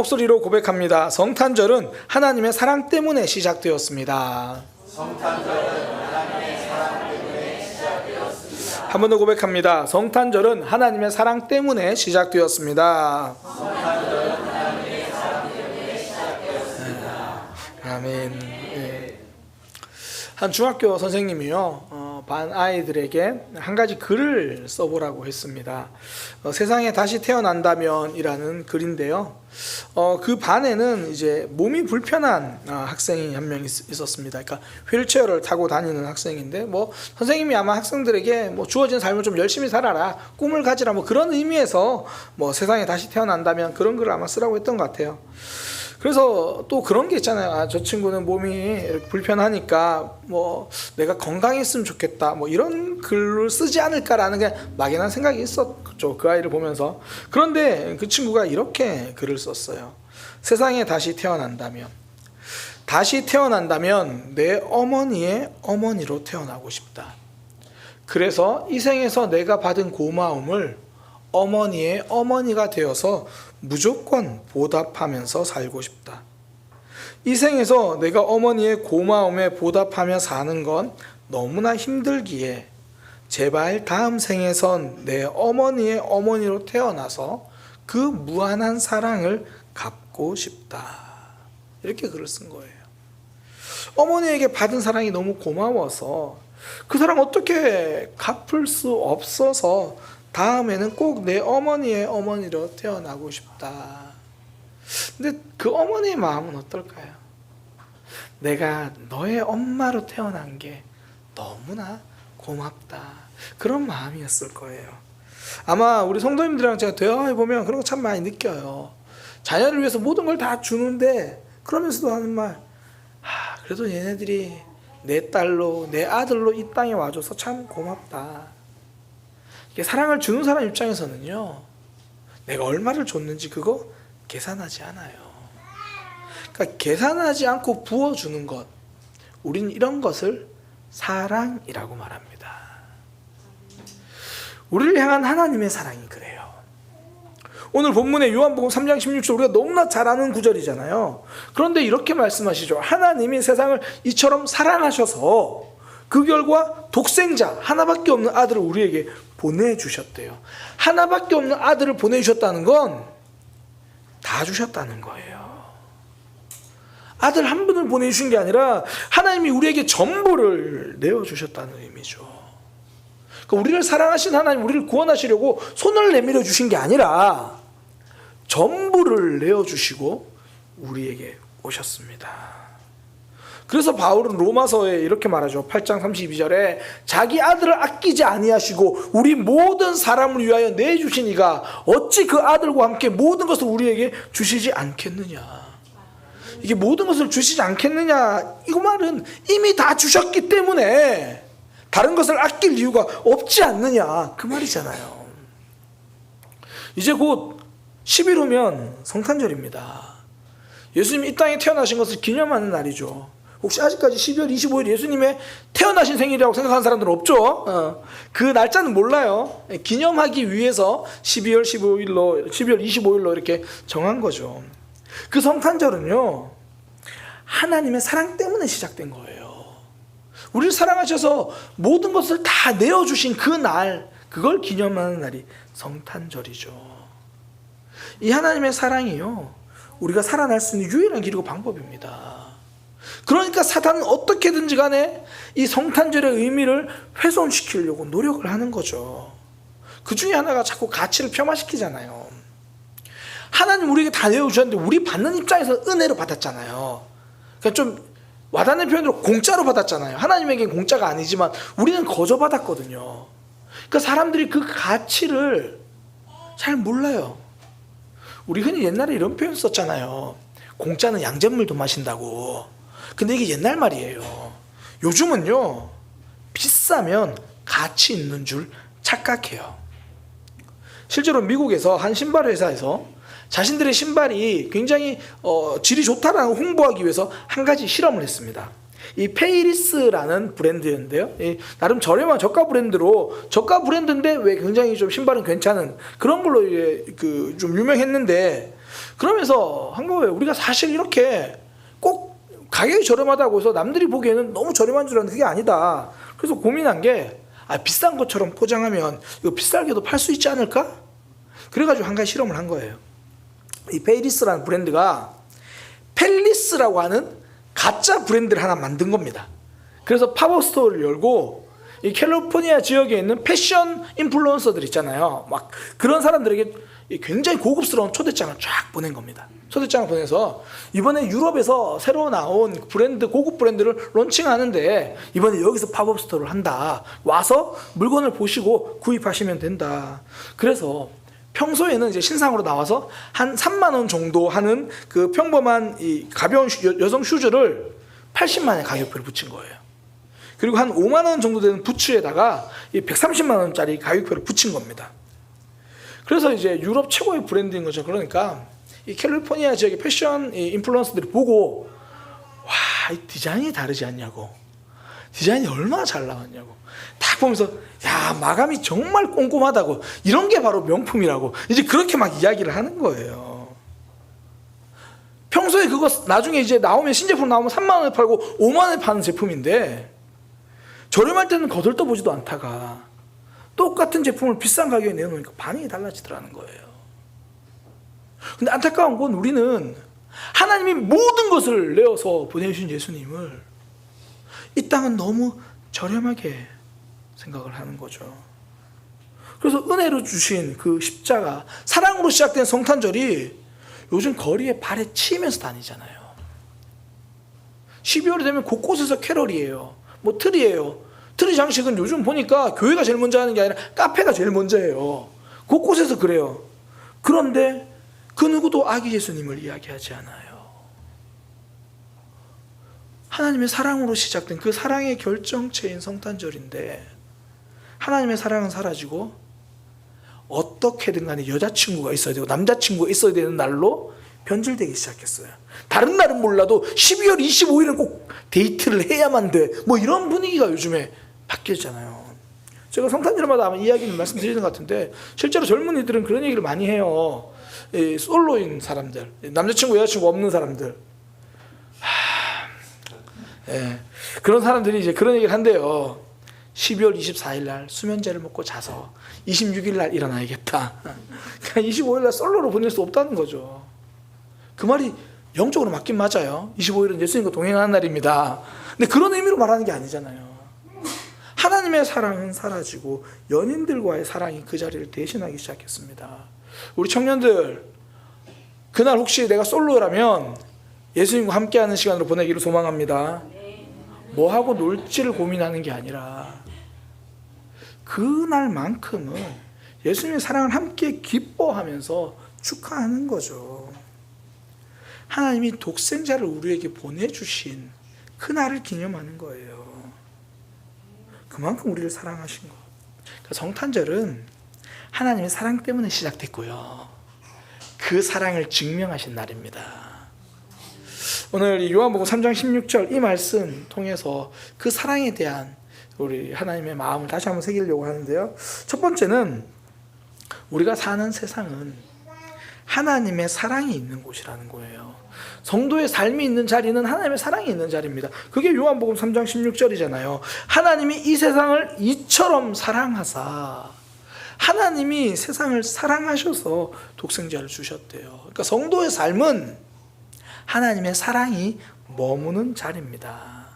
목소리로 고백합니다. 성탄절은 하나님의 사랑 때문에 시작되었습니다. 한 번 더 고백합니다. 성탄절은 하나님의 사랑 때문에 시작되었습니다. 아멘. 네. 한 중학교 선생님이요, 반 아이들에게 한 가지 글을 써보라고 했습니다. 세상에 다시 태어난다면 이라는 글인데요. 그 반에는 이제 몸이 불편한 학생이 한 명 있었습니다. 그러니까 휠체어를 타고 다니는 학생인데, 선생님이 아마 학생들에게 주어진 삶을 좀 열심히 살아라, 꿈을 가지라, 그런 의미에서 세상에 다시 태어난다면 그런 글을 아마 쓰라고 했던 것 같아요. 그래서 또 그런 게 있잖아요. 저 친구는 몸이 이렇게 불편하니까 내가 건강했으면 좋겠다, 이런 글을 쓰지 않을까라는 게 막연한 생각이 있었죠, 그 아이를 보면서. 그런데 그 친구가 이렇게 글을 썼어요. 세상에 다시 태어난다면 내 어머니의 어머니로 태어나고 싶다. 그래서 이 생에서 내가 받은 고마움을 어머니의 어머니가 되어서 무조건 보답하면서 살고 싶다. 이 생에서 내가 어머니의 고마움에 보답하며 사는 건 너무나 힘들기에 제발 다음 생에선 내 어머니의 어머니로 태어나서 그 무한한 사랑을 갚고 싶다. 이렇게 글을 쓴 거예요. 어머니에게 받은 사랑이 너무 고마워서 그 사랑 어떻게 갚을 수 없어서 다음에는 꼭 내 어머니의 어머니로 태어나고 싶다. 근데 그 어머니의 마음은 어떨까요? 내가 너의 엄마로 태어난 게 너무나 고맙다, 그런 마음이었을 거예요. 아마 우리 성도님들이랑 제가 대화해보면 그런 거 참 많이 느껴요. 자녀를 위해서 모든 걸 다 주는데 그러면서도 하는 말, 그래도 얘네들이 내 딸로 내 아들로 이 땅에 와줘서 참 고맙다. 사랑을 주는 사람 입장에서는요, 내가 얼마를 줬는지 그거 계산하지 않아요. 그러니까 계산하지 않고 부어주는 것, 우린 이런 것을 사랑이라고 말합니다. 우리를 향한 하나님의 사랑이 그래요. 오늘 본문의 요한복음 3장 16절 우리가 너무나 잘 아는 구절이잖아요. 그런데 이렇게 말씀하시죠. 하나님이 세상을 이처럼 사랑하셔서 그 결과 독생자 하나밖에 없는 아들을 우리에게 보내주셨대요. 하나밖에 없는 아들을 보내주셨다는 건 다 주셨다는 거예요. 아들 한 분을 보내주신 게 아니라 하나님이 우리에게 전부를 내어주셨다는 의미죠. 그러니까 우리를 사랑하신 하나님, 우리를 구원하시려고 손을 내밀어 주신 게 아니라 전부를 내어주시고 우리에게 오셨습니다. 그래서 바울은 로마서에 이렇게 말하죠. 8장 32절에 자기 아들을 아끼지 아니하시고 우리 모든 사람을 위하여 내주신 이가 어찌 그 아들과 함께 모든 것을 우리에게 주시지 않겠느냐. 이게 모든 것을 주시지 않겠느냐, 이 말은 이미 다 주셨기 때문에 다른 것을 아낄 이유가 없지 않느냐, 그 말이잖아요. 이제 곧 10일 후면 성탄절입니다. 예수님이 이 땅에 태어나신 것을 기념하는 날이죠. 혹시 아직까지 12월 25일 예수님의 태어나신 생일이라고 생각하는 사람들은 없죠. 그 날짜는 몰라요. 기념하기 위해서 12월 25일로 이렇게 정한 거죠. 그 성탄절은요, 하나님의 사랑 때문에 시작된 거예요. 우리를 사랑하셔서 모든 것을 다 내어주신 그 날, 그걸 기념하는 날이 성탄절이죠. 이 하나님의 사랑이요, 우리가 살아날 수 있는 유일한 길이고 방법입니다. 그러니까 사탄은 어떻게든지 간에 이 성탄절의 의미를 훼손시키려고 노력을 하는 거죠. 그 중에 하나가 자꾸 가치를 폄하시키잖아요. 하나님 우리에게 다 내어주셨는데 우리 받는 입장에서 은혜로 받았잖아요. 그러니까 좀 와닿는 표현으로 공짜로 받았잖아요. 하나님에게는 공짜가 아니지만 우리는 거저 받았거든요. 그러니까 사람들이 그 가치를 잘 몰라요. 우리 흔히 옛날에 이런 표현 썼잖아요. 공짜는 양잿물도 마신다고. 근데 이게 옛날 말이에요. 요즘은요, 비싸면 가치 있는 줄 착각해요. 실제로 미국에서 한 신발 회사에서 자신들의 신발이 굉장히 질이 좋다라는 홍보하기 위해서 한 가지 실험을 했습니다. 이 페이리스라는 브랜드인데요, 나름 저렴한 저가 브랜드인데 왜 굉장히 좀 신발은 괜찮은 그런 걸로 좀 유명했는데, 그러면서 한 거예요. 우리가 사실 이렇게 꼭 가격이 저렴하다고 해서 남들이 보기에는 너무 저렴한 줄 알았는데 그게 아니다. 그래서 고민한 게 비싼 것처럼 포장하면 이거 비싸게도 팔 수 있지 않을까? 그래가지고 한 가지 실험을 한 거예요. 이 페이리스라는 브랜드가 펠리스라고 하는 가짜 브랜드를 하나 만든 겁니다. 그래서 팝업 스토어를 열고 이 캘리포니아 지역에 있는 패션 인플루언서들 있잖아요. 막 그런 사람들에게 굉장히 고급스러운 초대장을 쫙 보낸 겁니다. 초대장을 보내서 이번에 유럽에서 새로 나온 브랜드, 고급 브랜드를 론칭하는데 이번에 여기서 팝업 스토어를 한다. 와서 물건을 보시고 구입하시면 된다. 그래서 평소에는 이제 신상으로 나와서 한 3만 원 정도 하는 그 평범한 이 가벼운 여성 슈즈를 80만 원의 가격표를 붙인 거예요. 그리고 한 5만 원 정도 되는 부츠에다가 이 130만 원짜리 가격표를 붙인 겁니다. 그래서 이제 유럽 최고의 브랜드인 거죠. 그러니까 이 캘리포니아 지역의 패션 인플루언서들이 보고 와, 이 디자인이 다르지 않냐고, 디자인이 얼마나 잘 나왔냐고 딱 보면서 야, 마감이 정말 꼼꼼하다고, 이런 게 바로 명품이라고 이제 그렇게 막 이야기를 하는 거예요. 평소에 그거 나중에 이제 나오면 신제품 나오면 3만 원에 팔고 5만 원에 파는 제품인데 저렴할 때는 거들떠보지도 않다가 똑같은 제품을 비싼 가격에 내놓으니까 반응이 달라지더라는 거예요. 근데 안타까운 건 우리는 하나님이 모든 것을 내어서 보내주신 예수님을 이 땅은 너무 저렴하게 생각을 하는 거죠. 그래서 은혜로 주신 그 십자가, 사랑으로 시작된 성탄절이 요즘 거리에 발에 치이면서 다니잖아요. 12월이 되면 곳곳에서 캐럴이에요. 뭐 트리예요. 트리 장식은 요즘 보니까 교회가 제일 먼저 하는 게 아니라 카페가 제일 먼저 해요. 곳곳에서 그래요. 그런데 그 누구도 아기 예수님을 이야기하지 않아요. 하나님의 사랑으로 시작된 그 사랑의 결정체인 성탄절인데 하나님의 사랑은 사라지고 어떻게든 간에 여자친구가 있어야 되고 남자친구가 있어야 되는 날로 변질되기 시작했어요. 다른 날은 몰라도 12월 25일은 꼭 데이트를 해야만 돼, 뭐 이런 분위기가 요즘에 바뀌었잖아요. 제가 성탄절마다 아마 이야기는 말씀드리는 것 같은데 실제로 젊은이들은 그런 얘기를 많이 해요. 솔로인 사람들, 남자친구 여자친구 없는 사람들, 그런 사람들이 이제 그런 얘기를 한대요. 12월 24일 날 수면제를 먹고 자서 26일 날 일어나야겠다. 그러니까 25일 날 솔로로 보낼 수 없다는 거죠. 그 말이 영적으로 맞긴 맞아요. 25일은 예수님과 동행하는 날입니다. 근데 그런 의미로 말하는 게 아니잖아요. 하나님의 사랑은 사라지고 연인들과의 사랑이 그 자리를 대신하기 시작했습니다. 우리 청년들, 그날 혹시 내가 솔로라면 예수님과 함께하는 시간으로 보내기를 소망합니다. 뭐하고 놀지를 고민하는 게 아니라 그날만큼은 예수님의 사랑을 함께 기뻐하면서 축하하는 거죠. 하나님이 독생자를 우리에게 보내주신 그날을 기념하는 거예요. 그만큼 우리를 사랑하신 것. 그러니까 성탄절은 하나님의 사랑 때문에 시작됐고요, 그 사랑을 증명하신 날입니다. 오늘 요한복음 3장 16절 이 말씀 통해서 그 사랑에 대한 우리 하나님의 마음을 다시 한번 새기려고 하는데요. 첫 번째는 우리가 사는 세상은 하나님의 사랑이 있는 곳이라는 거예요. 성도의 삶이 있는 자리는 하나님의 사랑이 있는 자리입니다. 그게 요한복음 3장 16절이잖아요. 하나님이 이 세상을 이처럼 사랑하사, 하나님이 세상을 사랑하셔서 독생자를 주셨대요. 그러니까 성도의 삶은 하나님의 사랑이 머무는 자리입니다.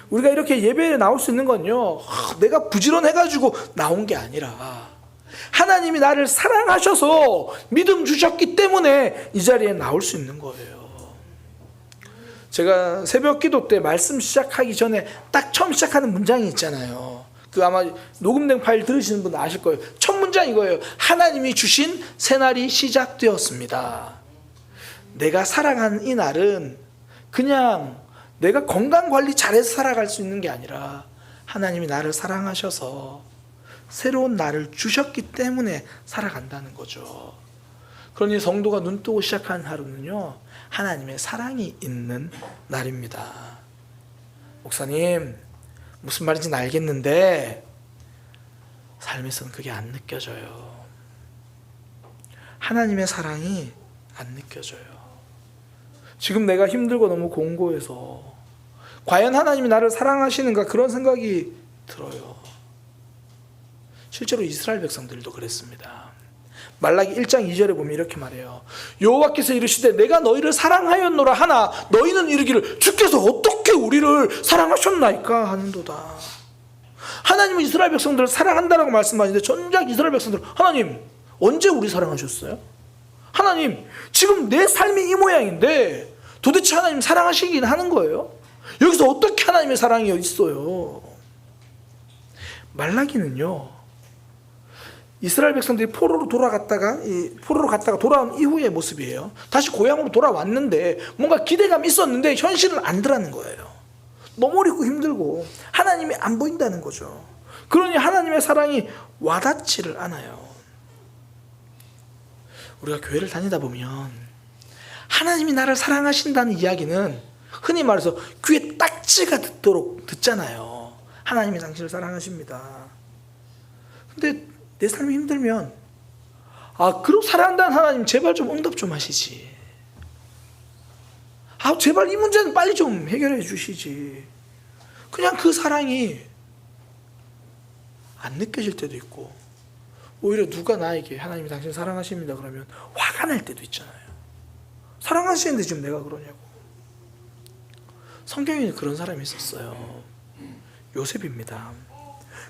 우리가 이렇게 예배에 나올 수 있는 건요, 내가 부지런해가지고 나온 게 아니라 하나님이 나를 사랑하셔서 믿음 주셨기 때문에 이 자리에 나올 수 있는 거예요. 제가 새벽 기도 때 말씀 시작하기 전에 딱 처음 시작하는 문장이 있잖아요. 그 아마 녹음된 파일 들으시는 분 아실 거예요. 첫 문장 이거예요. 하나님이 주신 새날이 시작되었습니다. 내가 살아가는 이 날은 그냥 내가 건강관리 잘해서 살아갈 수 있는 게 아니라 하나님이 나를 사랑하셔서 새로운 날을 주셨기 때문에 살아간다는 거죠. 그러니 성도가 눈 뜨고 시작하는 하루는요, 하나님의 사랑이 있는 날입니다. 목사님, 무슨 말인지는 알겠는데 삶에서는 그게 안 느껴져요. 하나님의 사랑이 안 느껴져요. 지금 내가 힘들고 너무 공고해서 과연 하나님이 나를 사랑하시는가 그런 생각이 들어요. 실제로 이스라엘 백성들도 그랬습니다. 말라기 1장 2절에 보면 이렇게 말해요. 여호와께서 이르시되 내가 너희를 사랑하였노라 하나 너희는 이르기를 주께서 어떻게 우리를 사랑하셨나이까 하는도다. 하나님은 이스라엘 백성들을 사랑한다라고 말씀하시는데 전작 이스라엘 백성들 하나님 언제 우리 사랑하셨어요? 하나님 지금 내 삶이 이 모양인데 도대체 하나님 사랑하시긴 하는 거예요? 여기서 어떻게 하나님의 사랑이 있어요? 말라기는요 이스라엘 백성들이 포로로 갔다가 돌아온 이후의 모습이에요. 다시 고향으로 돌아왔는데 뭔가 기대감이 있었는데 현실은 아니더라는 거예요. 너무 어렵고 힘들고 하나님이 안 보인다는 거죠. 그러니 하나님의 사랑이 와닿지를 않아요. 우리가 교회를 다니다 보면 하나님이 나를 사랑하신다는 이야기는 흔히 말해서 귀에 딱지가 듣도록 듣잖아요. 하나님이 당신을 사랑하십니다. 근데 내 삶이 힘들면 그럼 사랑한다는 하나님 제발 좀 응답 좀 하시지. 제발 이 문제는 빨리 좀 해결해 주시지. 그냥 그 사랑이 안 느껴질 때도 있고 오히려 누가 나에게 하나님이 당신 사랑하십니다 그러면 화가 날 때도 있잖아요. 사랑하시는데 지금 내가 그러냐고. 성경에는 그런 사람이 있었어요. 요셉입니다.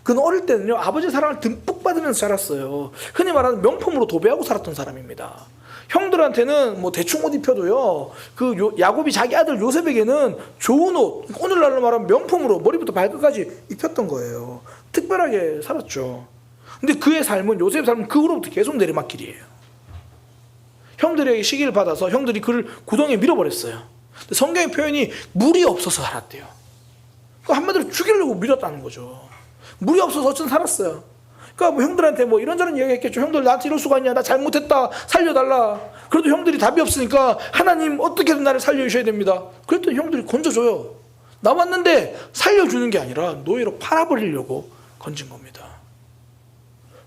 그는 어릴 때는요 아버지의 사랑을 듬뿍 받으면서 자랐어요. 흔히 말하는 명품으로 도배하고 살았던 사람입니다. 형들한테는 뭐 대충 옷 입혀도요 야곱이 자기 아들 요셉에게는 좋은 옷, 오늘날로 말하면 명품으로 머리부터 발끝까지 입혔던 거예요. 특별하게 살았죠. 근데 그의 삶은 요셉의 삶은 그로부터 계속 내리막길이에요. 형들에게 시기를 받아서 형들이 그를 구덩이에 밀어버렸어요. 근데 성경의 표현이 물이 없어서 살았대요. 한마디로 죽이려고 밀었다는 거죠. 물이 없어서 어쨌든 살았어요. 그러니까 뭐 형들한테 뭐 이런저런 이야기 했겠죠. 형들 나한테 이럴 수가 있냐, 나 잘못했다, 살려달라. 그래도 형들이 답이 없으니까 하나님 어떻게든 나를 살려주셔야 됩니다. 그랬더니 형들이 건져줘요. 나왔는데 살려주는 게 아니라 노예로 팔아버리려고 건진 겁니다.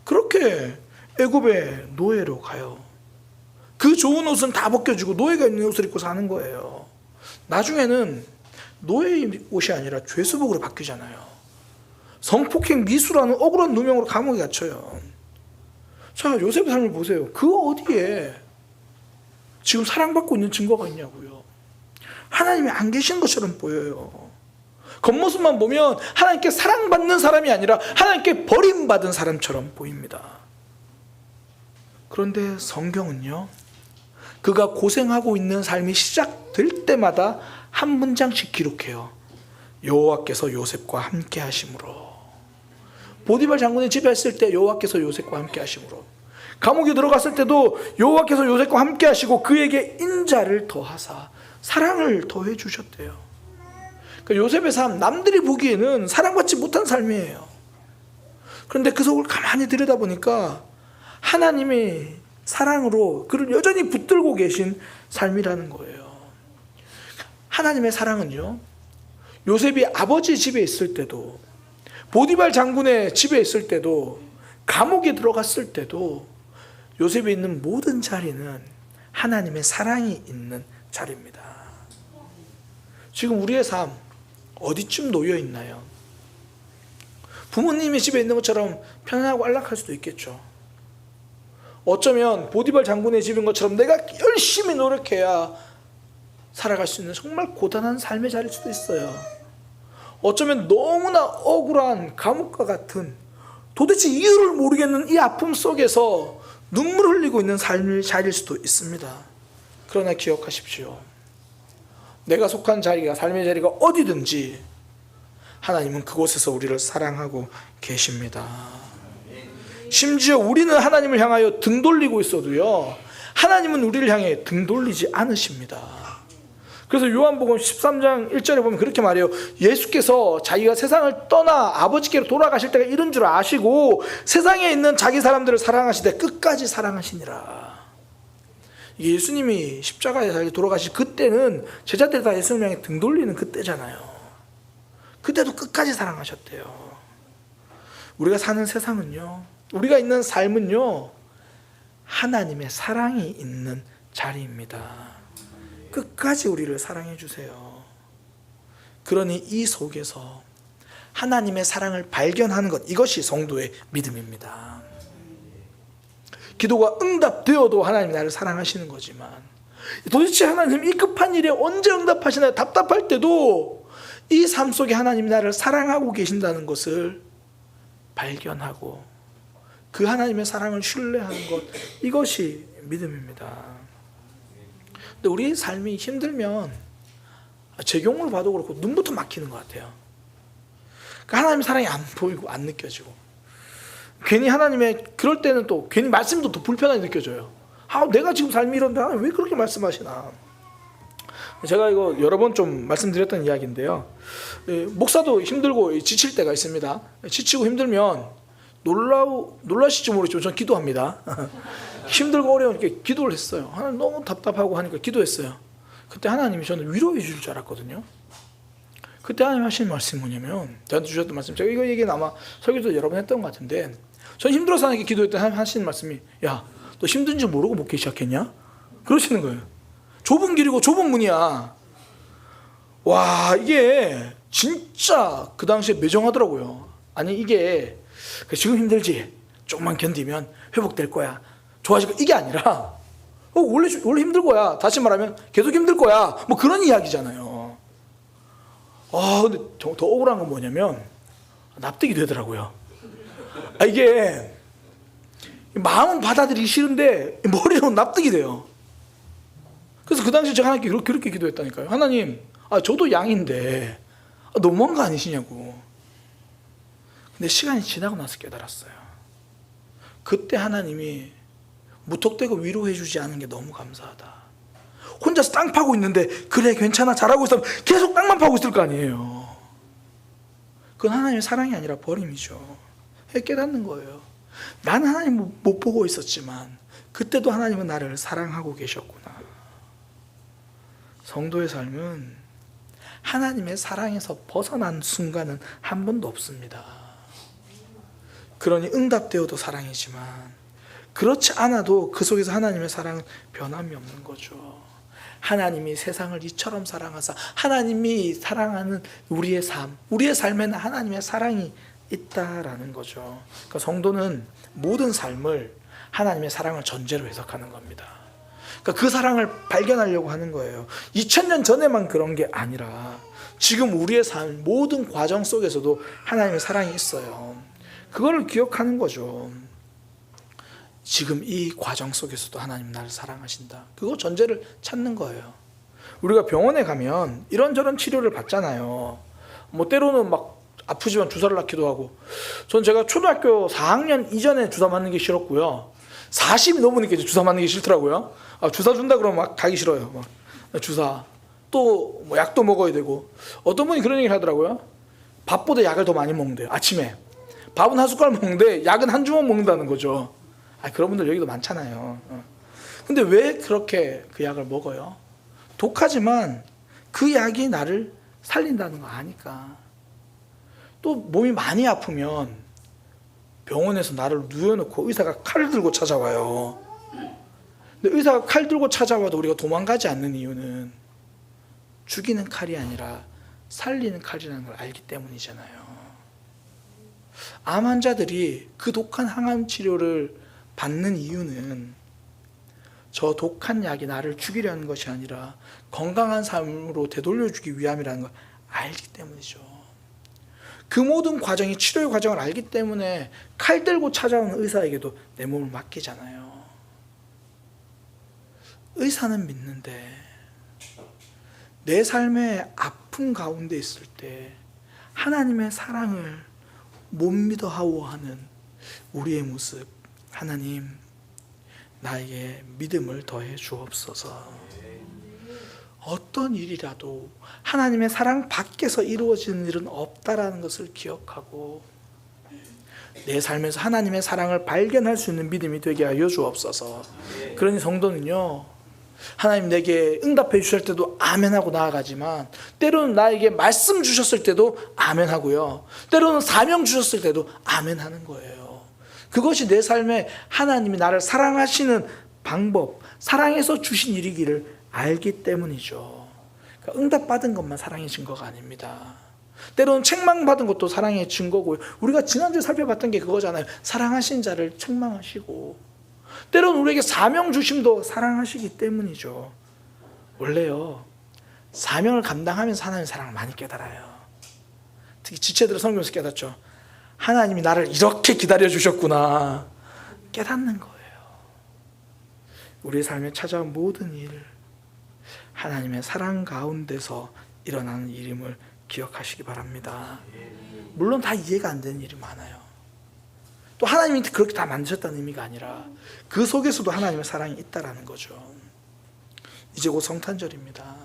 그렇게 애굽의 노예로 가요. 그 좋은 옷은 다 벗겨주고 노예가 입는 옷을 입고 사는 거예요. 나중에는 노예의 옷이 아니라 죄수복으로 바뀌잖아요. 성폭행 미수라는 억울한 누명으로 감옥에 갇혀요. 자, 요셉의 삶을 보세요. 그 어디에 지금 사랑받고 있는 증거가 있냐고요. 하나님이 안 계신 것처럼 보여요. 겉모습만 보면 하나님께 사랑받는 사람이 아니라 하나님께 버림받은 사람처럼 보입니다. 그런데 성경은요 그가 고생하고 있는 삶이 시작될 때마다 한 문장씩 기록해요. 여호와께서 요셉과 함께 하심으로. 보디발 장군의 집에 있을 때 여호와께서 요셉과 함께 하심으로. 감옥에 들어갔을 때도 여호와께서 요셉과 함께 하시고 그에게 인자를 더하사 사랑을 더해 주셨대요. 그러니까 요셉의 삶 남들이 보기에는 사랑받지 못한 삶이에요. 그런데 그 속을 가만히 들여다보니까 하나님의 사랑으로 그를 여전히 붙들고 계신 삶이라는 거예요. 하나님의 사랑은요 요셉이 아버지 집에 있을 때도 보디발 장군의 집에 있을 때도 감옥에 들어갔을 때도 요셉이 있는 모든 자리는 하나님의 사랑이 있는 자리입니다. 지금 우리의 삶 어디쯤 놓여 있나요? 부모님의 집에 있는 것처럼 편안하고 안락할 수도 있겠죠. 어쩌면 보디발 장군의 집인 것처럼 내가 열심히 노력해야 살아갈 수 있는 정말 고단한 삶의 자리일 수도 있어요. 어쩌면 너무나 억울한 감옥과 같은 도대체 이유를 모르겠는 이 아픔 속에서 눈물을 흘리고 있는 삶의 자리일 수도 있습니다. 그러나 기억하십시오. 내가 속한 자리가 삶의 자리가 어디든지 하나님은 그곳에서 우리를 사랑하고 계십니다. 심지어 우리는 하나님을 향하여 등 돌리고 있어도요 하나님은 우리를 향해 등 돌리지 않으십니다. 그래서 요한복음 13장 1절에 보면 그렇게 말해요. 예수께서 자기가 세상을 떠나 아버지께로 돌아가실 때가 이른 줄 아시고 세상에 있는 자기 사람들을 사랑하시되 끝까지 사랑하시니라. 예수님이 십자가에 돌아가실 그때는 제자들이 다 예수님 향해 등 돌리는 그때잖아요. 그때도 끝까지 사랑하셨대요. 우리가 사는 세상은요 우리가 있는 삶은요 하나님의 사랑이 있는 자리입니다. 끝까지 우리를 사랑해 주세요. 그러니 이 속에서 하나님의 사랑을 발견하는 것, 이것이 성도의 믿음입니다. 기도가 응답되어도 하나님이 나를 사랑하시는 거지만, 도대체 하나님 이 급한 일에 언제 응답하시나요? 답답할 때도 이 삶 속에 하나님이 나를 사랑하고 계신다는 것을 발견하고 그 하나님의 사랑을 신뢰하는 것, 이것이 믿음입니다. 근데 우리 삶이 힘들면 제 경우를 봐도 그렇고 눈부터 막히는 것 같아요. 그러니까 하나님의 사랑이 안 보이고 안 느껴지고, 괜히 하나님의, 그럴 때는 또 괜히 말씀도 더 불편하게 느껴져요. 내가 지금 삶이 이런데 하나님 왜 그렇게 말씀하시나. 제가 이거 여러 번 좀 말씀드렸던 이야기인데요, 목사도 힘들고 지칠 때가 있습니다. 지치고 힘들면 놀라실지 모르겠지만 저는 기도합니다. 힘들고 어려우니까 기도를 했어요. 하나님 너무 답답하고 하니까 기도했어요. 그때 하나님이 저는 위로해 주실 줄 알았거든요. 그때 하나님 하신 말씀이 뭐냐면, 저한테 주셨던 말씀, 제가 이거 얘기는 아마 설교도 여러 번 했던 것 같은데, 전 힘들어서 하나님께 기도했더니 하나님 하시는 말씀이, 야, 너 힘든 줄 모르고 목회 시작했냐? 그러시는 거예요. 좁은 길이고 좁은 문이야. 와, 이게 진짜 그 당시에 매정하더라고요. 아니, 이게 지금 힘들지? 조금만 견디면 회복될 거야. 좋아질 거야. 이게 아니라 원래 힘들 거야. 다시 말하면 계속 힘들 거야. 뭐 그런 이야기잖아요. 근데 더 억울한 건 뭐냐면 납득이 되더라고요. 이게 마음은 받아들이기 싫은데 머리로는 납득이 돼요. 그래서 그 당시에 제가 하나님께 그렇게 기도했다니까요. 하나님, 저도 양인데 너무한 거 아니시냐고. 근데 시간이 지나고 나서 깨달았어요. 그때 하나님이 무턱대고 위로해 주지 않은 게 너무 감사하다. 혼자서 땅 파고 있는데 그래 괜찮아 잘하고 있으면 계속 땅만 파고 있을 거 아니에요. 그건 하나님의 사랑이 아니라 버림이죠. 깨닫는 거예요. 나는 하나님 못 보고 있었지만 그때도 하나님은 나를 사랑하고 계셨구나. 성도의 삶은 하나님의 사랑에서 벗어난 순간은 한 번도 없습니다. 그러니 응답되어도 사랑이지만 그렇지 않아도 그 속에서 하나님의 사랑은 변함이 없는 거죠. 하나님이 세상을 이처럼 사랑하사 하나님이 사랑하는 우리의 삶에는 하나님의 사랑이 있다라는 거죠. 그러니까 성도는 모든 삶을 하나님의 사랑을 전제로 해석하는 겁니다. 그러니까 그 사랑을 발견하려고 하는 거예요. 2000년 전에만 그런 게 아니라 지금 우리의 삶 모든 과정 속에서도 하나님의 사랑이 있어요. 그거를 기억하는 거죠. 지금 이 과정 속에서도 하나님 나를 사랑하신다. 그거 전제를 찾는 거예요. 우리가 병원에 가면 이런저런 치료를 받잖아요. 뭐 때로는 막 아프지만 주사를 맞기도 하고. 전 제가 초등학교 4학년 이전에 주사 맞는 게 싫었고요. 40이 넘으니까 이제 주사 맞는 게 싫더라고요. 주사 준다 그러면 막 가기 싫어요. 막 주사. 또 뭐 약도 먹어야 되고. 어떤 분이 그런 얘기를 하더라고요. 밥보다 약을 더 많이 먹는데요. 아침에. 밥은 한 숟갈 먹는데 약은 한 주먹 먹는다는 거죠. 그런 분들 여기도 많잖아요. 근데 왜 그렇게 그 약을 먹어요? 독하지만 그 약이 나를 살린다는 거 아니까. 또 몸이 많이 아프면 병원에서 나를 누워놓고 의사가 칼을 들고 찾아와요. 근데 의사가 칼 들고 찾아와도 우리가 도망가지 않는 이유는 죽이는 칼이 아니라 살리는 칼이라는 걸 알기 때문이잖아요. 암 환자들이 그 독한 항암 치료를 받는 이유는 저 독한 약이 나를 죽이려는 것이 아니라 건강한 삶으로 되돌려주기 위함이라는 걸 알기 때문이죠. 그 모든 과정이 치료의 과정을 알기 때문에 칼 들고 찾아오는 의사에게도 내 몸을 맡기잖아요. 의사는 믿는데 내 삶의 아픔 가운데 있을 때 하나님의 사랑을 못 믿어 하오하는 우리의 모습, 하나님 나에게 믿음을 더해 주옵소서. 어떤 일이라도 하나님의 사랑 밖에서 이루어지는 일은 없다라는 것을 기억하고 내 삶에서 하나님의 사랑을 발견할 수 있는 믿음이 되게 하여 주옵소서. 그러니 성도는요, 하나님 내게 응답해 주실 때도 아멘하고 나아가지만 때로는 나에게 말씀 주셨을 때도 아멘하고요, 때로는 사명 주셨을 때도 아멘하는 거예요. 그것이 내 삶에 하나님이 나를 사랑하시는 방법, 사랑해서 주신 일이기를 알기 때문이죠. 그러니까 응답받은 것만 사랑의 증거가 아닙니다. 때로는 책망받은 것도 사랑의 증거고요. 우리가 지난주에 살펴봤던 게 그거잖아요. 사랑하신 자를 책망하시고, 때로는 우리에게 사명 주심도 사랑하시기 때문이죠. 원래요, 사명을 감당하면서 하나님의 사랑을 많이 깨달아요. 특히 지체들은 성경에서 깨닫죠. 하나님이 나를 이렇게 기다려주셨구나 깨닫는 거예요. 우리의 삶에 찾아온 모든 일, 하나님의 사랑 가운데서 일어나는 일임을 기억하시기 바랍니다. 물론 다 이해가 안 되는 일이 많아요. 또 하나님이 그렇게 다 만드셨다는 의미가 아니라 그 속에서도 하나님의 사랑이 있다라는 거죠. 이제 곧 성탄절입니다.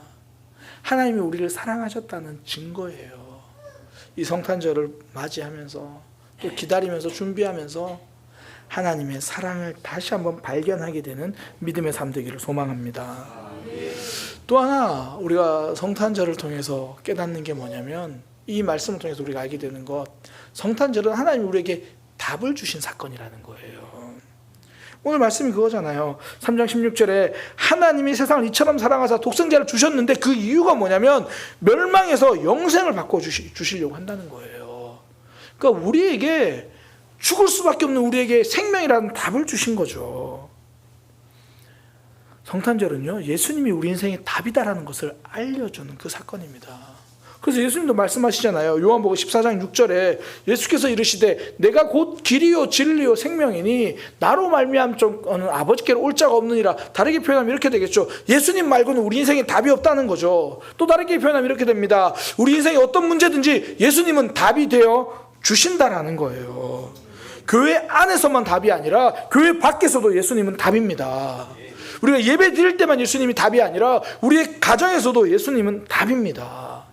하나님이 우리를 사랑하셨다는 증거예요. 이 성탄절을 맞이하면서 또 기다리면서 준비하면서 하나님의 사랑을 다시 한번 발견하게 되는 믿음의 삶 되기를 소망합니다. 또 하나 우리가 성탄절을 통해서 깨닫는 게 뭐냐면, 이 말씀을 통해서 우리가 알게 되는 것, 성탄절은 하나님이 우리에게 답을 주신 사건이라는 거예요. 오늘 말씀이 그거잖아요. 3장 16절에 하나님이 세상을 이처럼 사랑하사 독생자를 주셨는데 그 이유가 뭐냐면 멸망에서 영생을 바꿔주시려고 한다는 거예요. 그러니까 우리에게 죽을 수밖에 없는 우리에게 생명이라는 답을 주신 거죠. 성탄절은요, 예수님이 우리 인생의 답이다라는 것을 알려주는 그 사건입니다. 그래서 예수님도 말씀하시잖아요. 요한복음 14장 6절에 예수께서 이르시되 내가 곧 길이요 진리요 생명이니 나로 말미암고는 아버지께로 올 자가 없느니라. 다르게 표현하면 이렇게 되겠죠. 예수님 말고는 우리 인생에 답이 없다는 거죠. 또 다르게 표현하면 이렇게 됩니다. 우리 인생에 어떤 문제든지 예수님은 답이 되어 주신다라는 거예요. 교회 안에서만 답이 아니라 교회 밖에서도 예수님은 답입니다. 우리가 예배 드릴 때만 예수님이 답이 아니라 우리의 가정에서도 예수님은 답입니다.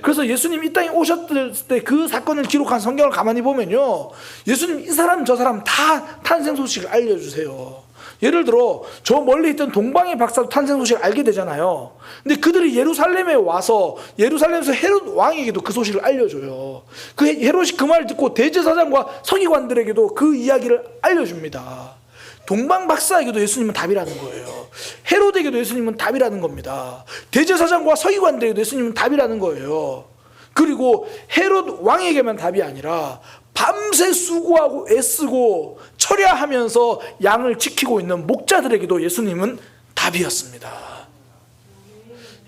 그래서 예수님이 이 땅에 오셨을 때 그 사건을 기록한 성경을 가만히 보면요, 예수님 이 사람 저 사람 다 탄생 소식을 알려주세요. 예를 들어 저 멀리 있던 동방의 박사도 탄생 소식을 알게 되잖아요. 근데 그들이 예루살렘에 와서 예루살렘에서 헤롯 왕에게도 그 소식을 알려줘요. 그 헤롯이 그 말을 듣고 대제사장과 서기관들에게도 그 이야기를 알려줍니다. 동방 박사에게도 예수님은 답이라는 거예요. 헤롯에게도 예수님은 답이라는 겁니다. 대제사장과 서기관들에게도 예수님은 답이라는 거예요. 그리고 헤롯 왕에게만 답이 아니라 밤새 수고하고 애쓰고 철야하면서 양을 지키고 있는 목자들에게도 예수님은 답이었습니다.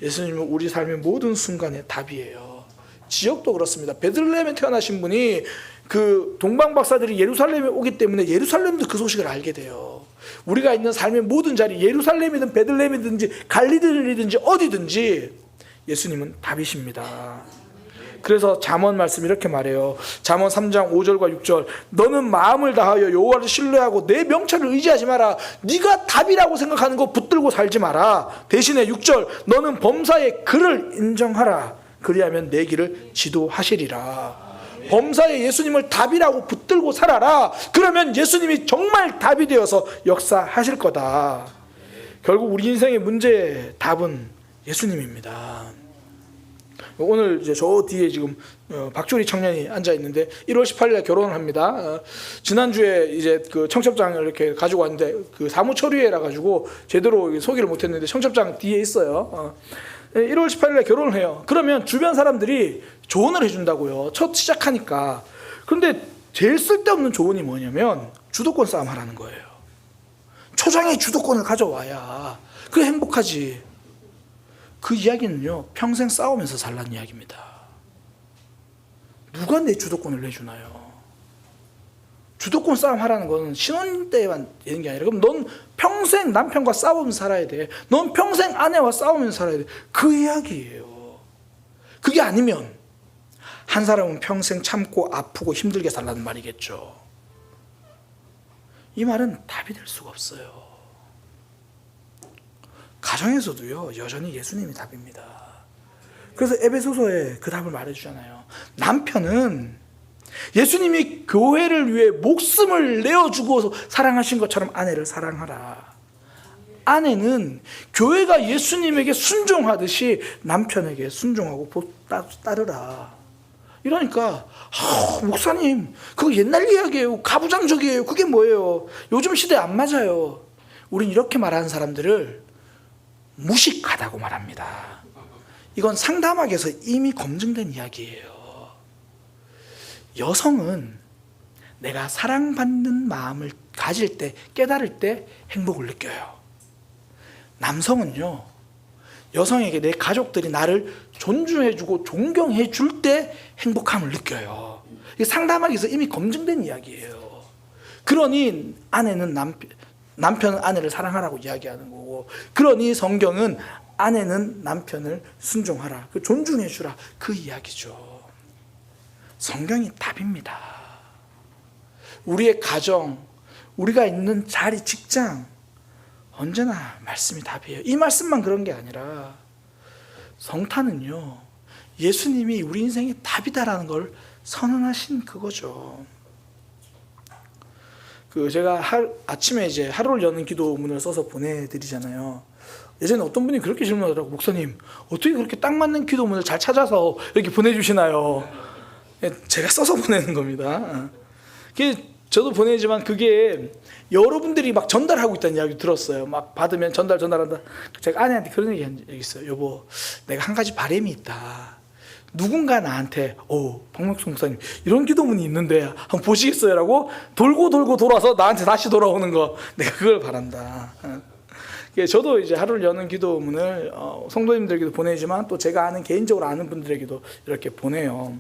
예수님은 우리 삶의 모든 순간에 답이에요. 지역도 그렇습니다. 베들레헴에 태어나신 분이 그 동방 박사들이 예루살렘에 오기 때문에 예루살렘도 그 소식을 알게 돼요. 우리가 있는 삶의 모든 자리, 예루살렘이든 베들레헴이든지 갈릴리든지 어디든지 예수님은 답이십니다. 그래서 잠언 말씀 이렇게 말해요. 잠언 3장 5절과 6절. 너는 마음을 다하여 여호와를 신뢰하고 내 명철을 의지하지 마라. 네가 답이라고 생각하는 거 붙들고 살지 마라. 대신에 6절. 너는 범사의 그를 인정하라. 그리하면 내 길을 지도하시리라. 범사에 예수님을 답이라고 붙들고 살아라. 그러면 예수님이 정말 답이 되어서 역사하실 거다. 결국 우리 인생의 문제의 답은 예수님입니다. 오늘 이제 저 뒤에 지금 박조리 청년이 앉아 있는데 1월 18일에 결혼을 합니다. 지난주에 이제 그 청첩장을 이렇게 가지고 왔는데 그 사무 처리해라 가지고 제대로 소개를 못했는데 청첩장 뒤에 있어요. 1월 18일에 결혼을 해요. 그러면 주변 사람들이 조언을 해준다고요. 첫 시작하니까. 그런데 제일 쓸데없는 조언이 뭐냐면 주도권 싸움 하라는 거예요. 초장에 주도권을 가져와야 그게 행복하지. 그 이야기는요, 평생 싸우면서 살라는 이야기입니다. 누가 내 주도권을 내주나요? 주도권 싸움 하라는 건 신혼 때만 되는 게 아니라, 그럼 넌 평생 남편과 싸우면서 살아야 돼. 넌 평생 아내와 싸우면서 살아야 돼. 그 이야기예요. 그게 아니면 한 사람은 평생 참고 아프고 힘들게 살라는 말이겠죠. 이 말은 답이 될 수가 없어요. 가정에서도요, 여전히 예수님이 답입니다. 그래서 에베소서에 그 답을 말해주잖아요. 남편은 예수님이 교회를 위해 목숨을 내어주고 사랑하신 것처럼 아내를 사랑하라. 아내는 교회가 예수님에게 순종하듯이 남편에게 순종하고 따르라. 이러니까 목사님 그거 옛날 이야기예요. 가부장적이에요. 그게 뭐예요? 요즘 시대에 안 맞아요. 우린 이렇게 말하는 사람들을 무식하다고 말합니다. 이건 상담학에서 이미 검증된 이야기예요. 여성은 내가 사랑받는 마음을 가질 때, 깨달을 때 행복을 느껴요. 남성은요, 여성에게 내 가족들이 나를 존중해주고 존경해줄 때 행복함을 느껴요. 이게 상담학에서 이미 검증된 이야기예요. 그러니 아내는 남편은 아내를 사랑하라고 이야기하는 거고, 그러니 성경은 아내는 남편을 순종하라, 존중해주라, 그 이야기죠. 성경이 답입니다. 우리의 가정, 우리가 있는 자리, 직장, 언제나 말씀이 답이에요. 이 말씀만 그런 게 아니라 성탄은요, 예수님이 우리 인생의 답이다라는 걸 선언하신 그거죠. 제가 아침에 이제 하루를 여는 기도문을 써서 보내드리잖아요. 예전에 어떤 분이 그렇게 질문하더라고요. 목사님, 어떻게 그렇게 딱 맞는 기도문을 잘 찾아서 이렇게 보내주시나요? 제가 써서 보내는 겁니다. 저도 보내지만 그게 여러분들이 막 전달하고 있다는 이야기 들었어요. 막 받으면 전달한다. 제가 아내한테 그런 얘기 한 적이 있어요. 여보, 내가 한 가지 바람이 있다. 누군가 나한테 박명수 목사님 이런 기도문이 있는데 한번 보시겠어요? 라고 돌고 돌아서 나한테 다시 돌아오는 거, 내가 그걸 바란다. 저도 이제 하루를 여는 기도문을 성도님들에게도 보내지만 또 제가 아는, 개인적으로 아는 분들에게도 이렇게 보내요.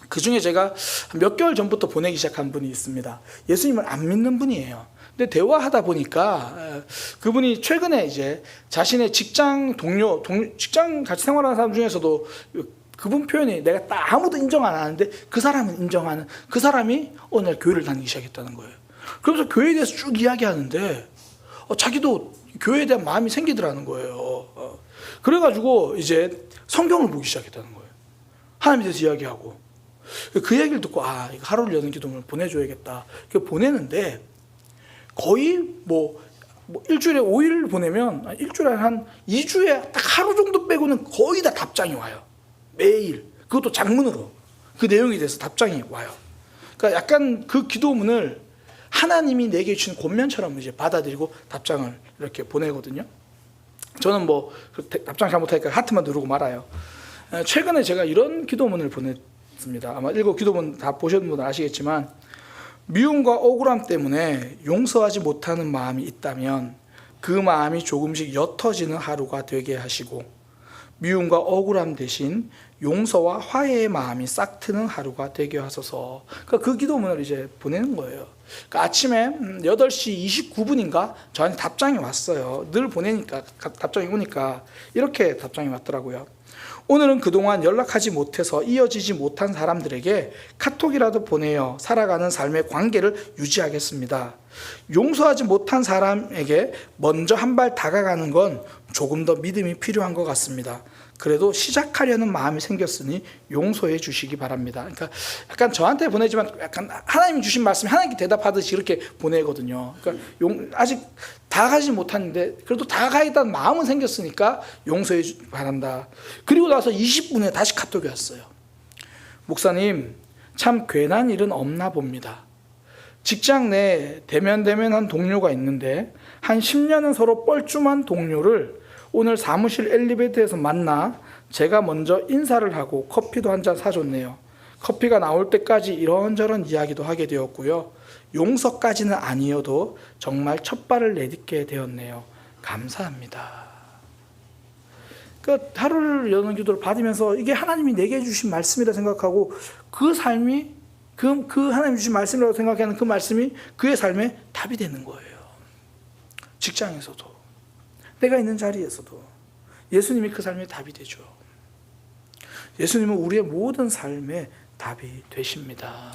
그 중에 제가 몇 개월 전부터 보내기 시작한 분이 있습니다. 예수님을 안 믿는 분이에요. 근데 대화하다 보니까 그분이 최근에 이제 자신의 직장 동료, 직장 같이 생활하는 사람 중에서도 그분 표현이 내가 딱 아무도 인정 안 하는데 그 사람은 인정하는 그 사람이 어느 날 교회를 다니기 시작했다는 거예요. 그러면서 교회에 대해서 쭉 이야기하는데 자기도 교회에 대한 마음이 생기더라는 거예요. 그래가지고 이제 성경을 보기 시작했다는 거예요. 하나님에 대해서 이야기하고. 그 얘기를 듣고 이거 하루를 여는 기도문을 보내줘야겠다. 보내는데 거의 일주일에 5일 보내면 일주일에 한 2주에 딱 하루 정도 빼고는 거의 다 답장이 와요. 매일. 그것도 장문으로 그 내용에 대해서 답장이 와요. 그러니까 약간 그 기도문을 하나님이 내게 주신 권면처럼 이제 받아들이고 답장을 이렇게 보내거든요. 저는 답장 잘못하니까 하트만 누르고 말아요. 최근에 제가 이런 기도문을 보냈습니다. 아마 읽고 기도문 다 보셨는 분은 아시겠지만, 미움과 억울함 때문에 용서하지 못하는 마음이 있다면 그 마음이 조금씩 옅어지는 하루가 되게 하시고, 미움과 억울함 대신 용서와 화해의 마음이 싹 트는 하루가 되게 하소서. 그러니까 그 기도문을 이제 보내는 거예요. 그러니까 아침에 8시 29분인가 저한테 답장이 왔어요. 늘 보내니까 답장이 오니까 이렇게 답장이 왔더라고요. 오늘은 그동안 연락하지 못해서 이어지지 못한 사람들에게 카톡이라도 보내어 살아가는 삶의 관계를 유지하겠습니다. 용서하지 못한 사람에게 먼저 한 발 다가가는 건 조금 더 믿음이 필요한 것 같습니다. 그래도 시작하려는 마음이 생겼으니 용서해 주시기 바랍니다. 그러니까 약간 저한테 보내지만 약간 하나님이 주신 말씀 하나님께 대답하듯이 이렇게 보내거든요. 그러니까 아직 다가가지 못하는데 그래도 다가가겠다는 마음은 생겼으니까 용서해 주시기 바란다. 그리고 나서 20분에 다시 카톡이 왔어요. 목사님, 참 괜한 일은 없나 봅니다. 직장 내 대면한 동료가 있는데 한 10년은 서로 뻘쭘한 동료를 오늘 사무실 엘리베이터에서 만나 제가 먼저 인사를 하고 커피도 한 잔 사줬네요. 커피가 나올 때까지 이런저런 이야기도 하게 되었고요. 용서까지는 아니어도 정말 첫 발을 내딛게 되었네요. 감사합니다. 그러니까 하루를 여는 기도를 받으면서 이게 하나님이 내게 주신 말씀이라 생각하고 그 삶이 그 하나님 주신 말씀이라고 생각하는 그 말씀이 그의 삶에 답이 되는 거예요. 직장에서도, 내가 있는 자리에서도 예수님이 그 삶의 답이 되죠. 예수님은 우리의 모든 삶의 답이 되십니다.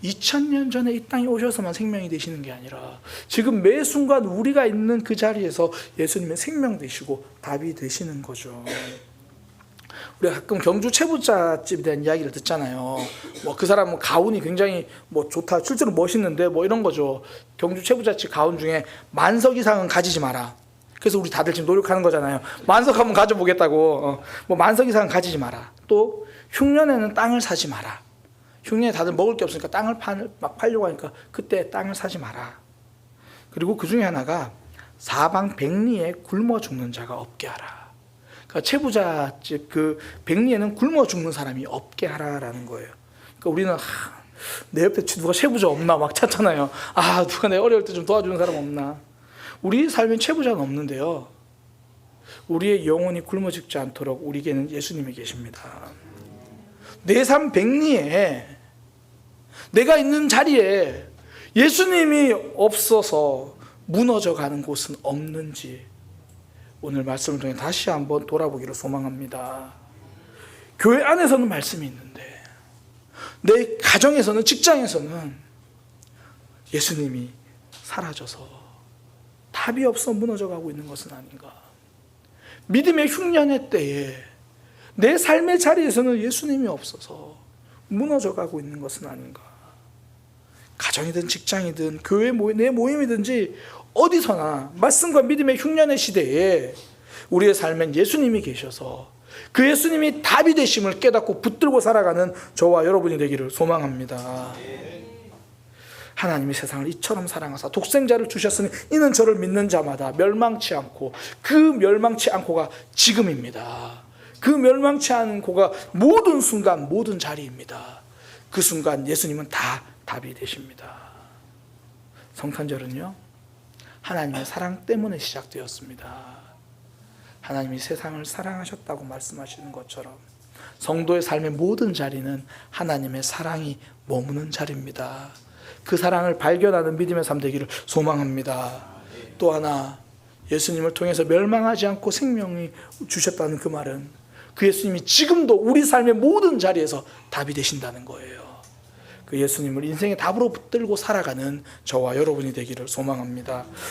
2000년 전에 이 땅에 오셔서만 생명이 되시는 게 아니라 지금 매 순간 우리가 있는 그 자리에서 예수님의 생명 되시고 답이 되시는 거죠. 우리가 가끔 경주 채부잣집에 대한 이야기를 듣잖아요. 그 사람은 가운이 굉장히 좋다, 실제로 멋있는데 이런 거죠. 경주 채부잣집 가운 중에 만석 이상은 가지지 마라. 그래서 우리 다들 지금 노력하는 거잖아요. 만석 한번 가져보겠다고. 만석 이상은 가지지 마라. 또 흉년에는 땅을 사지 마라. 흉년에 다들 먹을 게 없으니까 땅을 막 팔려고 하니까 그때 땅을 사지 마라. 그리고 그 중에 하나가 사방 백리에 굶어 죽는 자가 없게 하라. 그러니까 채부잣집 그 백리에는 굶어 죽는 사람이 없게 하라라는 거예요. 그러니까 우리는 내 옆에 누가 채부자 없나 막 찾잖아요. 누가 내 어려울 때 좀 도와주는 사람 없나. 우리 삶엔 채부자는 없는데요, 우리의 영혼이 굶어 죽지 않도록 우리에게는 예수님이 계십니다. 내 삶 백리에, 내가 있는 자리에 예수님이 없어서 무너져 가는 곳은 없는지 오늘 말씀을 통해 다시 한번 돌아보기를 소망합니다. 교회 안에서는 말씀이 있는데 내 가정에서는, 직장에서는 예수님이 사라져서 답이 없어 무너져 가고 있는 것은 아닌가. 믿음의 흉년의 때에 내 삶의 자리에서는 예수님이 없어서 무너져 가고 있는 것은 아닌가. 가정이든 직장이든 교회 내 모임이든지 어디서나 말씀과 믿음의 흉년의 시대에 우리의 삶엔 예수님이 계셔서 그 예수님이 답이 되심을 깨닫고 붙들고 살아가는 저와 여러분이 되기를 소망합니다. 하나님이 세상을 이처럼 사랑하사 독생자를 주셨으니 이는 저를 믿는 자마다 멸망치 않고, 그 멸망치 않고가 지금입니다. 그 멸망치 않고가 모든 순간, 모든 자리입니다. 그 순간 예수님은 다 답이 되십니다. 성탄절은요, 하나님의 사랑 때문에 시작되었습니다. 하나님이 세상을 사랑하셨다고 말씀하시는 것처럼 성도의 삶의 모든 자리는 하나님의 사랑이 머무는 자리입니다. 그 사랑을 발견하는 믿음의 삶 되기를 소망합니다. 또 하나, 예수님을 통해서 멸망하지 않고 생명이 주셨다는 그 말은 그 예수님이 지금도 우리 삶의 모든 자리에서 답이 되신다는 거예요. 그 예수님을 인생의 답으로 붙들고 살아가는 저와 여러분이 되기를 소망합니다.